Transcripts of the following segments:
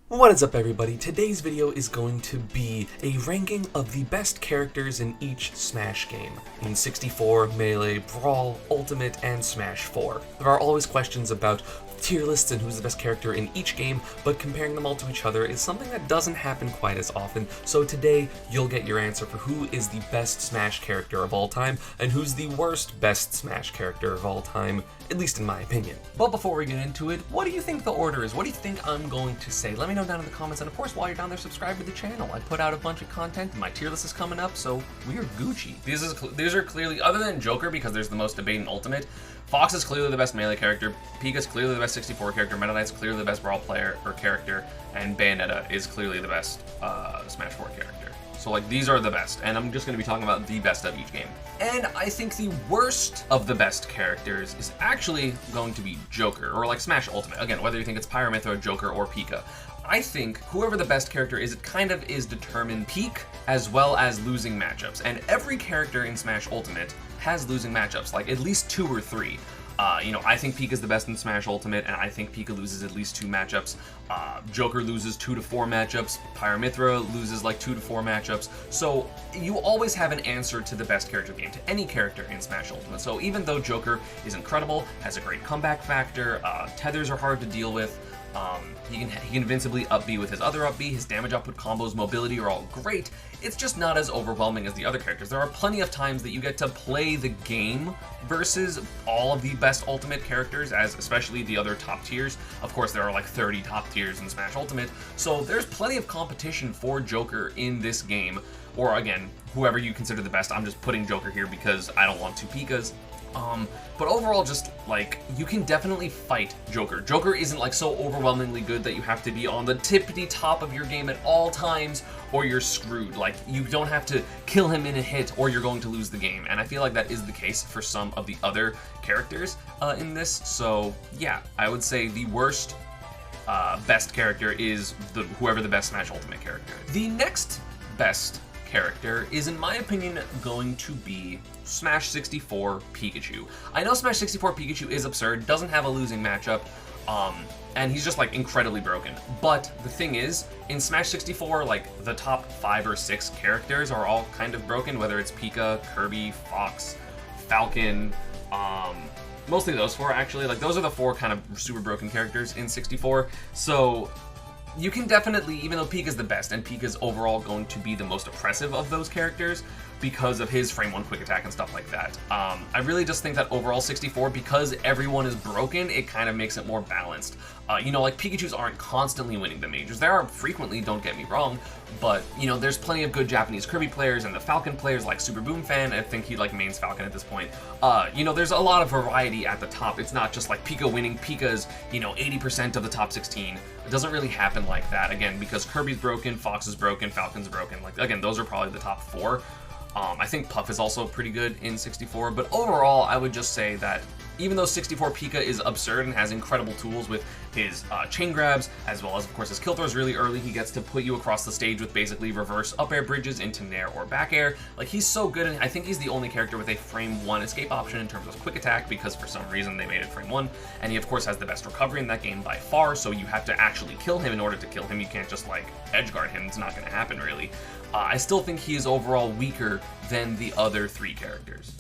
What is up, everybody? Today's video is going to be a ranking of the best characters in each Smash game, in 64, Melee, Brawl, Ultimate, and Smash 4. There are always questions about tier lists and who's the best character in each game, but comparing them all to each other is something that doesn't happen quite as often, so today you'll get your answer for who is the best Smash character of all time, and who's the worst best Smash character of all time, at least in my opinion. But before we get into it, what do you think the order is? What do you think I'm going to say? Let me know down in the comments, and of course while you're down there, subscribe to the channel. I put out a bunch of content, and my tier list is coming up, so we're Gucci. These are clearly, other than Joker, because there's the most debate in Ultimate, Fox is clearly the best Melee character, Pika's clearly the best 64 character, Meta Knight's clearly the best Brawl player or character, and Bayonetta is clearly the best Smash 4 character. So like, these are the best, and I'm just going to be talking about the best of each game. And I think the worst of the best characters is actually going to be Joker, or like Smash Ultimate. Again, whether you think it's Pyramithra, Joker, or Pika. I think whoever the best character is, it kind of is determined peak as well as losing matchups. And every character in Smash Ultimate has losing matchups, like at least 2 or 3. I think Pika's the best in Smash Ultimate, and I think Pika loses at least 2 matchups. Joker loses 2 to 4 matchups. Pyramithra loses like 2 to 4 matchups. So you always have an answer to the best character of the game, to any character in Smash Ultimate. So even though Joker is incredible, has a great comeback factor, tethers are hard to deal with, he can invincibly up B with his other up B, his damage output combos, mobility are all great, it's just not as overwhelming as the other characters. There are plenty of times that you get to play the game versus all of the best Ultimate characters, as especially the other top tiers. Of course, there are like 30 top tiers in Smash Ultimate, so there's plenty of competition for Joker in this game, or again, whoever you consider the best. I'm just putting Joker here because I don't want 2 Pikas. But overall, just like, you can definitely fight Joker. Joker isn't like so overwhelmingly good that you have to be on the tippity top of your game at all times or you're screwed. Like, you don't have to kill him in a hit or you're going to lose the game. And I feel like that is the case for some of the other characters in this. So yeah, I would say the worst best character is whoever the best Smash Ultimate character is. The next best character is, in my opinion, going to be Smash 64 Pikachu. I know Smash 64 Pikachu is absurd, doesn't have a losing matchup, and he's just like incredibly broken. But the thing is, in Smash 64, like the top 5 or 6 characters are all kind of broken, whether it's Pika, Kirby, Fox, Falcon, mostly those 4 actually. Like, those are the 4 kind of super broken characters in 64. So you can definitely, even though Pika's the best, and Pika's overall going to be the most oppressive of those characters because of his frame 1 quick attack and stuff like that. I really just think that overall 64, because everyone is broken, it kind of makes it more balanced. Like Pikachus aren't constantly winning the majors. There are frequently, don't get me wrong, but there's plenty of good Japanese Kirby players and the Falcon players like Super Boom Fan. I think he like mains Falcon at this point. There's a lot of variety at the top. It's not just like Pika winning. Pika's 80% of the top 16. It doesn't really happen like that, again, because Kirby's broken, Fox is broken, Falcon's broken. Like, again, those are probably the top 4. I think Puff is also pretty good in 64, but overall, I would just say that even though 64 Pika is absurd and has incredible tools with his chain grabs, as well as, of course, his kill throws really early, he gets to put you across the stage with basically reverse up air bridges into nair or back air. Like, he's so good, and I think he's the only character with a frame 1 escape option in terms of quick attack, because for some reason they made it frame 1, and he, of course, has the best recovery in that game by far, so you have to actually kill him in order to kill him. You can't just, like, edge guard him. It's not going to happen, really. I still think he is overall weaker than the other 3 characters.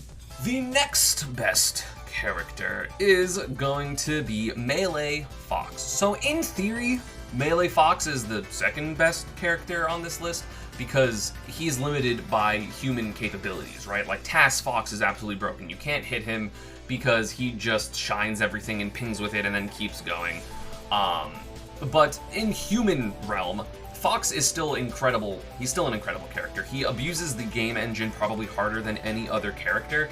The next best character is going to be Melee Fox. So in theory, Melee Fox is the second best character on this list because he's limited by human capabilities, right? Like, Task Fox is absolutely broken. You can't hit him because he just shines everything and pings with it and then keeps going. But in human realm, Fox is still incredible. He's still an incredible character. He abuses the game engine probably harder than any other character.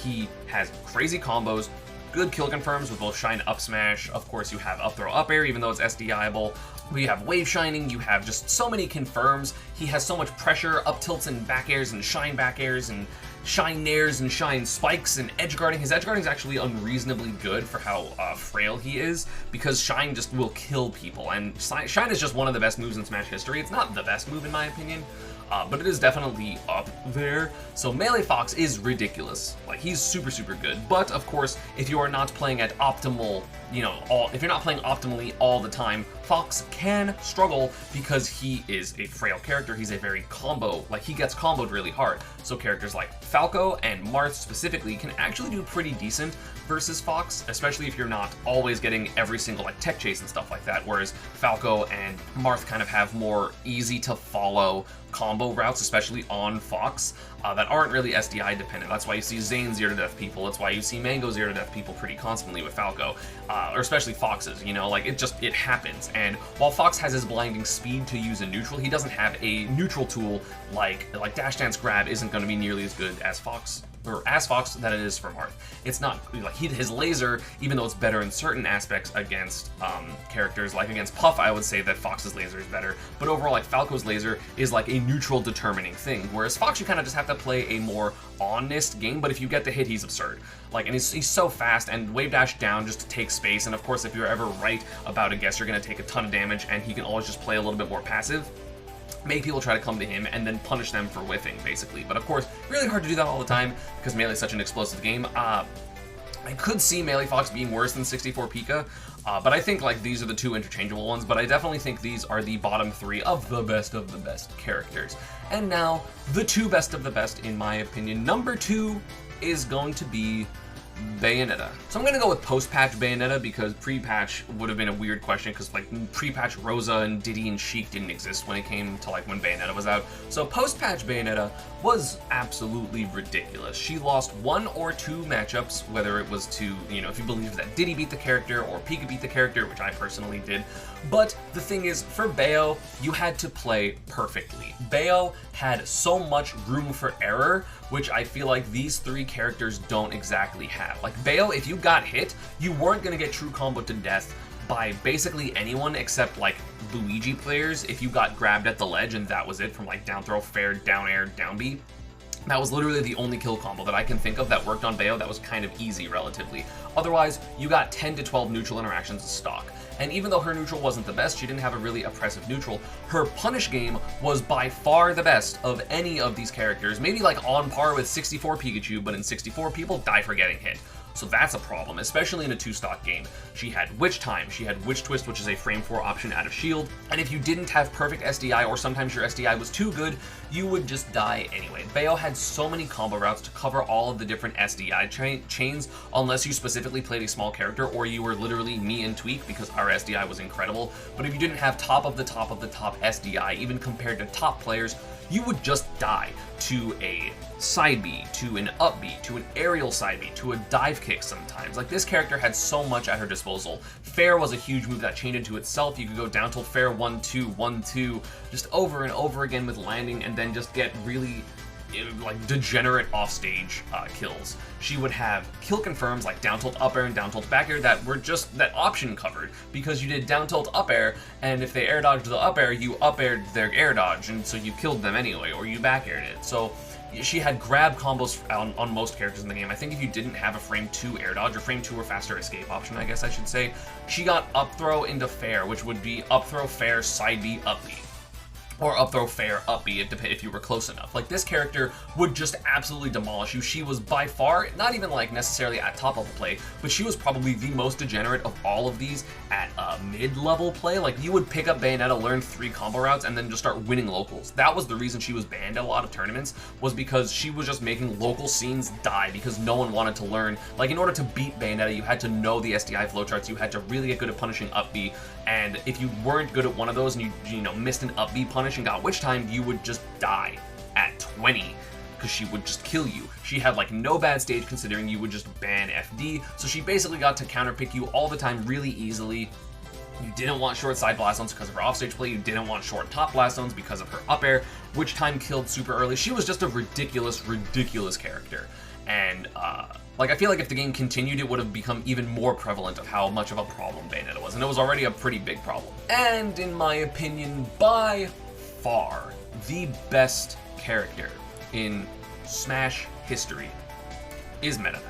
He has crazy combos, good kill confirms with both shine up smash. Of course, you have up throw up air, even though it's SDIable. We have wave shining. You have just so many confirms. He has so much pressure, up tilts and back airs and shine back airs and shine nairs and shine spikes and edge guarding. His edge guarding is actually unreasonably good for how frail he is, because shine just will kill people, and shine is just one of the best moves in Smash history. It's not the best move in my opinion, but it is definitely up there. So Melee Fox is ridiculous. Like, he's super, super good. But of course, if you are not playing at optimal, if you're not playing optimally all the time, Fox can struggle because he is a frail character. He's a very combo, like he gets comboed really hard. So characters like Falco and Marth specifically can actually do pretty decent versus Fox, especially if you're not always getting every single like tech chase and stuff like that, whereas Falco and Marth kind of have more easy to follow combo routes, especially on Fox, that aren't really SDI dependent. That's why you see Zane 0 to death people, that's why you see Mango 0 to death people pretty constantly with Falco, or especially Foxes, you know, like it happens. And while Fox has his blinding speed to use a neutral, he doesn't have a neutral tool like Dash Dance Grab isn't going to be nearly as good as Fox than it is for Marth. It's not like his laser, even though it's better in certain aspects against characters like against Puff, I would say that Fox's laser is better, but overall like Falco's laser is like a neutral determining thing, whereas Fox you kind of just have to play a more honest game, but if you get the hit, he's absurd. Like, and he's so fast, and wave dash down just to take space, and of course if you're ever right about a guess, you're going to take a ton of damage, and he can always just play a little bit more passive, make people try to come to him, and then punish them for whiffing, basically. But of course, really hard to do that all the time, because Melee is such an explosive game. I could see Melee Fox being worse than 64 Pika, but I think like these are the two interchangeable ones, but I definitely think these are the bottom three of the best characters. And now, the two best of the best, in my opinion. Number 2 is going to be Bayonetta. So I'm going to go with post-patch Bayonetta because pre-patch would have been a weird question because like pre-patch Rosa and Diddy and Sheik didn't exist when it came to like when Bayonetta was out. So post-patch Bayonetta was absolutely ridiculous. She lost 1 or 2 matchups, whether it was to, you know, if you believe that Diddy beat the character or Pika beat the character, which I personally did. But the thing is, for Bayo, you had to play perfectly. Bayo had so much room for error, which I feel like these 3 characters don't exactly have. Like Bayo, if you got hit, you weren't going to get true combo to death by basically anyone except like Luigi players if you got grabbed at the ledge and that was it from like down throw, fair, down air, down B. That was literally the only kill combo that I can think of that worked on Bayo that was kind of easy relatively. Otherwise, you got 10 to 12 neutral interactions stock. And even though her neutral wasn't the best, she didn't have a really oppressive neutral, her punish game was by far the best of any of these characters. Maybe like on par with 64 Pikachu, but in 64 people die for getting hit. So that's a problem, especially in a 2-stock game. She had Witch Time, she had Witch Twist, which is a frame 4 option out of shield, and if you didn't have perfect SDI or sometimes your SDI was too good, you would just die anyway. Bayo had so many combo routes to cover all of the different SDI chains, unless you specifically played a small character or you were literally me and Tweak because our SDI was incredible. But if you didn't have top of the top SDI, even compared to top players, you would just die to a side B, to an up B, to an aerial side B, to a dive kick sometimes. Like, this character had so much at her disposal. Fair was a huge move that chained into itself. You could go down tilt fair 1-2, 1-2, just over and over again with landing, and then just get really like degenerate offstage kills. She would have kill confirms like down tilt up air and down tilt back air that were just that option covered because you did down tilt up air, and if they air dodged the up air, you up aired their air dodge, and so you killed them anyway, or you back aired it. So she had grab combos on most characters in the game. I think if you didn't have a frame 2 air dodge or frame 2 or faster escape option, I guess I should say, she got up throw into fair, which would be up throw fair side B up B. Or up throw fair, up B, if you were close enough. Like, this character would just absolutely demolish you. She was by far, not even like necessarily at top level play, but she was probably the most degenerate of all of these at mid-level play. Like, you would pick up Bayonetta, learn 3 combo routes, and then just start winning locals. That was the reason she was banned at a lot of tournaments, was because she was just making local scenes die because no one wanted to learn. Like, in order to beat Bayonetta, you had to know the SDI flowcharts, you had to really get good at punishing up B, and if you weren't good at one of those and you know, missed an up B punish and got Witch Time, you would just die at 20 because she would just kill you. She had like no bad stage considering you would just ban FD, so she basically got to counterpick you all the time really easily. You didn't want short side blast zones because of her offstage play, you didn't want short top blast zones because of her up air, Witch Time killed super early. She was just a ridiculous character. And like, I feel like if the game continued, it would have become even more prevalent of how much of a problem Bayonetta was, and it was already a pretty big problem. And in my opinion, by far, the best character in Smash history is Meta Knight.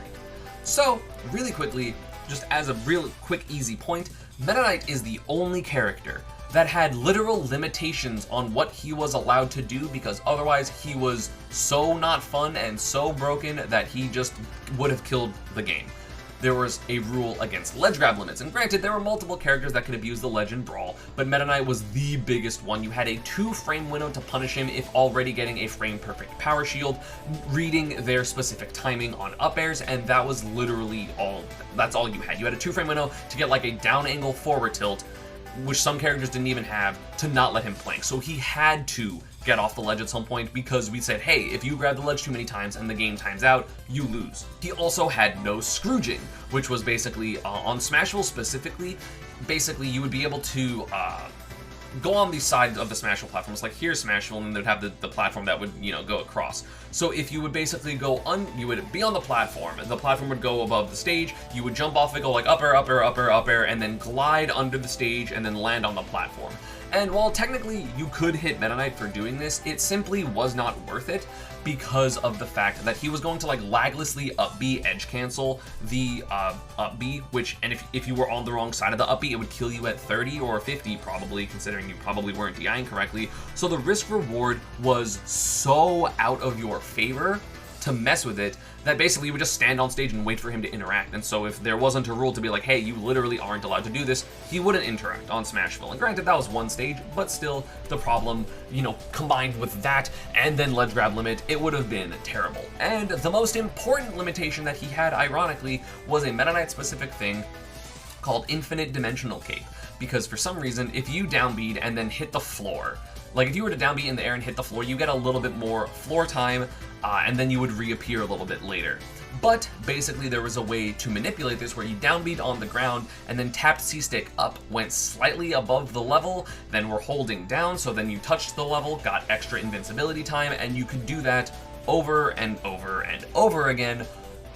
So, really quickly, just as a real quick easy point, Meta Knight is the only character that had literal limitations on what he was allowed to do because otherwise he was so not fun and so broken that he just would have killed the game. there was a rule against ledge grab limits. And granted, there were multiple characters that could abuse the ledge in Brawl, but Meta Knight was the biggest one. You had a 2-frame window to punish him if already getting a frame-perfect power shield, reading their specific timing on up airs, and that was literally all. That's all you had. You had a 2-frame window to get like a down angle forward tilt, which some characters didn't even have, to not let him plank. So he had to get off the ledge at some point because we said, hey, if you grab the ledge too many times and the game times out, you lose. He also had no Scrooging, which was basically, on Smashville specifically, basically you would be able to go on the side of the Smashville platforms, like here's Smashville, and then they'd have the platform that would, go across. So if you would basically you would be on the platform would go above the stage, you would jump off it, go like up air, up air, up air, up air, and then glide under the stage and then land on the platform. And while technically you could hit Meta Knight for doing this, it simply was not worth it because of the fact that he was going to like laglessly up B edge cancel the up B, which, and if you were on the wrong side of the up B, it would kill you at 30 or 50 probably, considering you probably weren't DIing correctly. So the risk reward was so out of your favor to mess with it that basically you would just stand on stage and wait for him to interact. And so if there wasn't a rule to be like, hey, you literally aren't allowed to do this, he wouldn't interact on Smashville. And granted, that was one stage, but still the problem, combined with that and then ledge grab limit, it would have been terrible. And the most important limitation that he had, ironically, was a Meta Knight specific thing called infinite dimensional cape. Because for some reason, if you downbeat and then hit the floor, like if you were to downbeat in the air and hit the floor, you get a little bit more floor time, and then you would reappear a little bit later. But basically there was a way to manipulate this where you downbeat on the ground and then tapped C-stick up, went slightly above the level, then were holding down, so then you touched the level, got extra invincibility time, and you could do that over and over and over again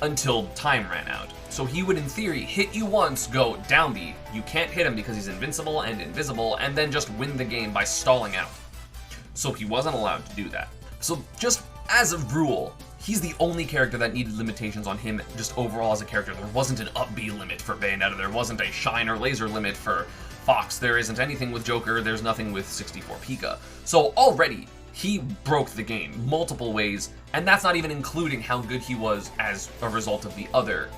until time ran out. So he would, in theory, hit you once, go downbeat, you can't hit him because he's invincible and invisible, and then just win the game by stalling out. So he wasn't allowed to do that. So just as a rule, he's the only character that needed limitations on him just overall as a character. There wasn't an up B limit for Bayonetta, there wasn't a shine or laser limit for Fox, there isn't anything with Joker, there's nothing with 64 Pika. So already, he broke the game multiple ways, and that's not even including how good he was as a result of the other,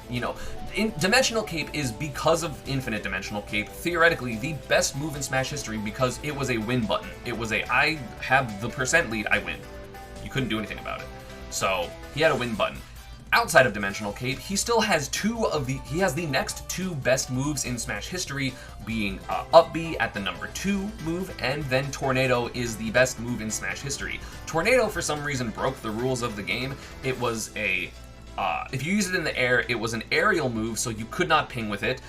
Dimensional Cape is, because of Infinite Dimensional Cape, theoretically the best move in Smash history because it was a win button. It was I have the percent lead, I win. You couldn't do anything about it. So he had a win button. Outside of Dimensional Cape, he still has he has the next 2 best moves in Smash history, being up B at the number 2 move, and then Tornado is the best move in Smash history. Tornado, for some reason, broke the rules of the game. It was if you use it in the air, it was an aerial move, so you could not ping with it,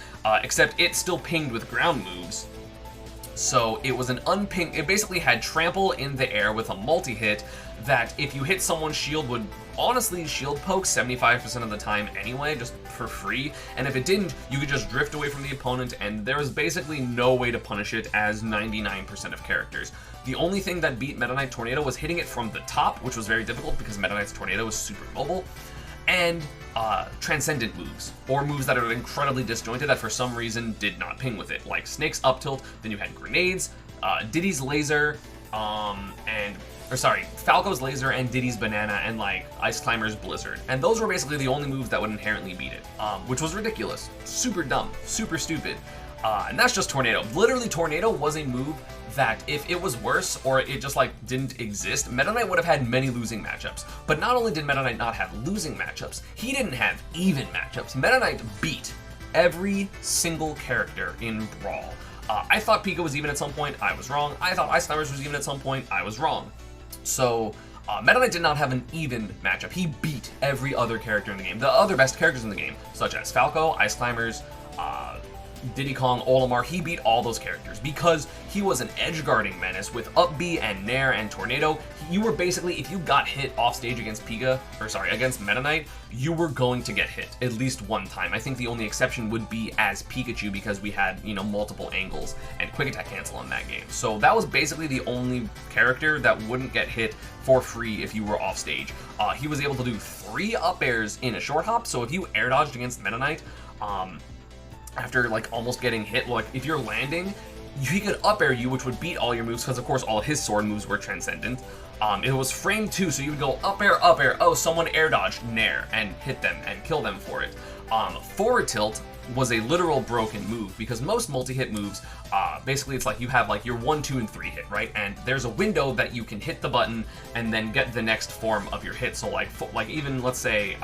except it still pinged with ground moves. So it was an unping. It basically had trample in the air with a multi-hit that if you hit someone's shield would honestly shield poke 75% of the time anyway, just for free. And if it didn't, you could just drift away from the opponent, and there was basically no way to punish it as 99% of characters. The only thing that beat Meta Knight Tornado was hitting it from the top, which was very difficult because Meta Knight's Tornado was super mobile, and transcendent moves, or moves that are incredibly disjointed that for some reason did not ping with it, like Snake's up tilt, then you had grenades, Diddy's laser, Falco's laser and Diddy's banana, and like Ice Climber's blizzard. And those were basically the only moves that would inherently beat it, which was ridiculous, super dumb, super stupid. And that's just Tornado. Literally, Tornado was a move that if it was worse or it just like didn't exist, Meta Knight would have had many losing matchups. But not only did Meta Knight not have losing matchups, he didn't have even matchups. Meta Knight beat every single character in Brawl. I thought Pika was even at some point, I was wrong. I thought Ice Climbers was even at some point, I was wrong. So Meta Knight did not have an even matchup. He beat every other character in the game. The other best characters in the game, such as Falco, Ice Climbers, Diddy Kong, Olimar, he beat all those characters because he was an edge-guarding menace with up B and Nair and Tornado. You were basically, if you got hit off stage against against Meta Knight, you were going to get hit at least one time. I think the only exception would be as Pikachu because we had, multiple angles and quick attack cancel in that game. So that was basically the only character that wouldn't get hit for free if you were off stage. He was able to do 3 up airs in a short hop, so if you air dodged against Meta Knight, after like almost getting hit, like if you're landing, he could up air you, which would beat all your moves because of course all his sword moves were transcendent. It was frame 2, so you would go up air, oh someone air dodged Nair and hit them and kill them for it. Forward tilt was a literal broken move because most multi-hit moves, basically it's like you have like your 1, 2, and 3 hit, right? And there's a window that you can hit the button and then get the next form of your hit. So like even let's say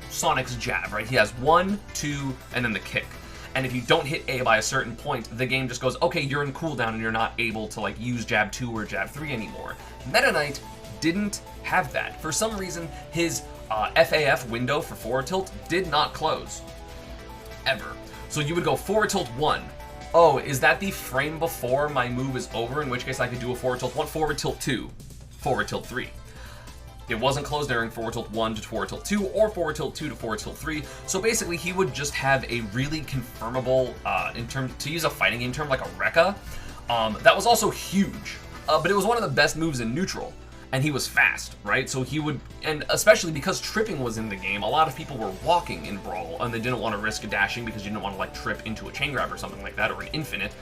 Sonic's jab, right? He has 1, 2, and then the kick. And if you don't hit A by a certain point, the game just goes, okay, you're in cooldown and you're not able to like use jab 2 or jab 3 anymore. Meta Knight didn't have that. For some reason, his FAF window for forward tilt did not close. Ever. So you would go forward tilt 1. Oh, is that the frame before my move is over? In which case I could do a forward tilt 1, forward tilt 2, forward tilt 3. It wasn't closed during forward tilt 1 to forward tilt 2 or forward tilt 2 to forward tilt 3. So basically he would just have a really confirmable, to use a fighting game term, like a Rekka. That was also huge, but it was one of the best moves in neutral. And he was fast, right? So he would, and especially because tripping was in the game, a lot of people were walking in Brawl, and they didn't want to risk dashing because you didn't want to like trip into a chain grab or something like that, or an infinite.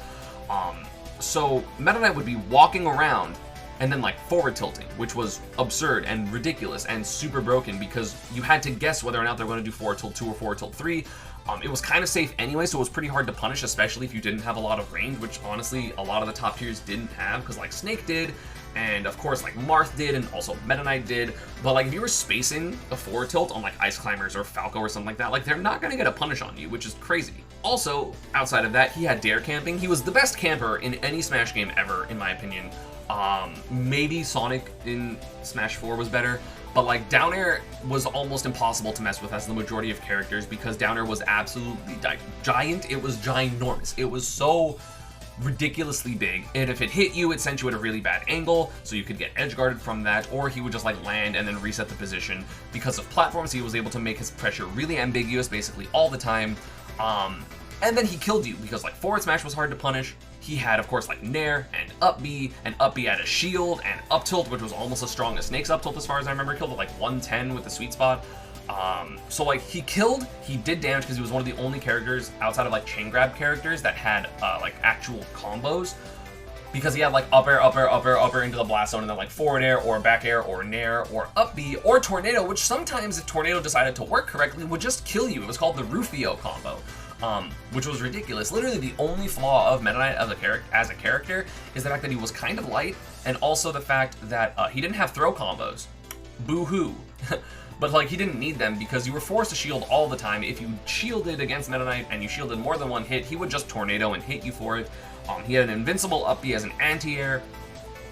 So Meta Knight would be walking around and then like forward tilting, which was absurd and ridiculous and super broken because you had to guess whether or not they're going to do forward tilt 2 or forward tilt 3. It was kind of safe anyway, so it was pretty hard to punish, especially if you didn't have a lot of range, which honestly a lot of the top tiers didn't have, because like Snake did, and of course like Marth did, and also Meta Knight did. But like if you were spacing a forward tilt on like Ice Climbers or Falco or something like that, like they're not going to get a punish on you, which is crazy. Also, outside of that, he had dare camping. He was the best camper in any Smash game ever, in my opinion. Maybe Sonic in Smash 4 was better, but like down air was almost impossible to mess with as the majority of characters because down air was absolutely giant. It was ginormous. It was so ridiculously big, and if it hit you, it sent you at a really bad angle, so you could get edge guarded from that, or he would just like land and then reset the position. Because of platforms, he was able to make his pressure really ambiguous basically all the time. And then he killed you because like forward smash was hard to punish. He had, of course, like Nair and up B had a shield, and up tilt, which was almost as strong as Snake's up tilt as far as I remember. Killed at like 110 with the sweet spot. So like he did damage because he was one of the only characters outside of like chain grab characters that had like actual combos. Because he had like up air into the blast zone, and then like forward air or back air or Nair or up B or tornado, which sometimes if tornado decided to work correctly would just kill you. It was called the Rufio combo. Which was ridiculous. Literally the only flaw of Meta Knight as a character is the fact that he was kind of light, and also the fact that he didn't have throw combos. Boo-hoo. But like he didn't need them because you were forced to shield all the time. If you shielded against Meta Knight and you shielded more than one hit, he would just tornado and hit you for it. He had an invincible up B as an anti-air.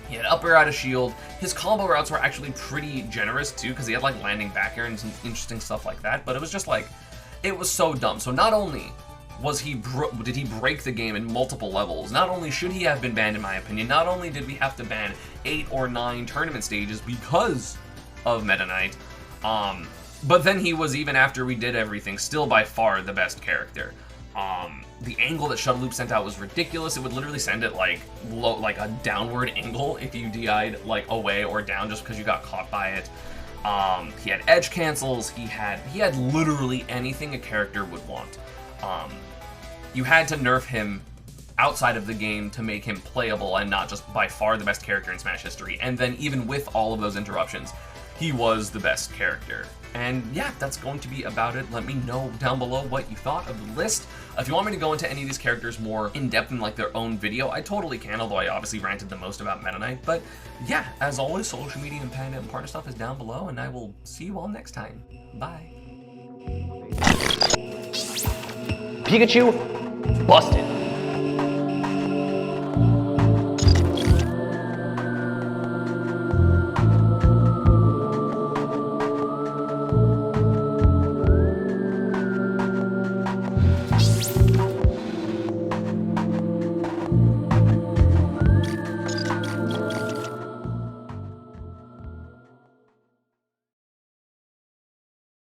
He had up air out of shield. His combo routes were actually pretty generous too, because he had like landing back air and some interesting stuff like that. But it was just like, it was so dumb. So not only did he break the game in multiple levels, not only should he have been banned in my opinion, not only did we have to ban 8 or 9 tournament stages because of Meta Knight, but then he was, even after we did everything, still by far the best character. The angle that Shuttle Loop sent out was ridiculous. It would literally send it like low, like a downward angle if you DI'd like away or down just because you got caught by it. He had edge cancels. He had literally anything a character would want. You had to nerf him outside of the game to make him playable and not just by far the best character in Smash history. And then even with all of those interruptions, he was the best character. And yeah, that's going to be about it. Let me know down below what you thought of the list. If you want me to go into any of these characters more in depth in like their own video, I totally can, although I obviously ranted the most about Meta Knight. But yeah, as always, social media and Panda and partner stuff is down below, and I will see you all next time. Bye. Pikachu, busted.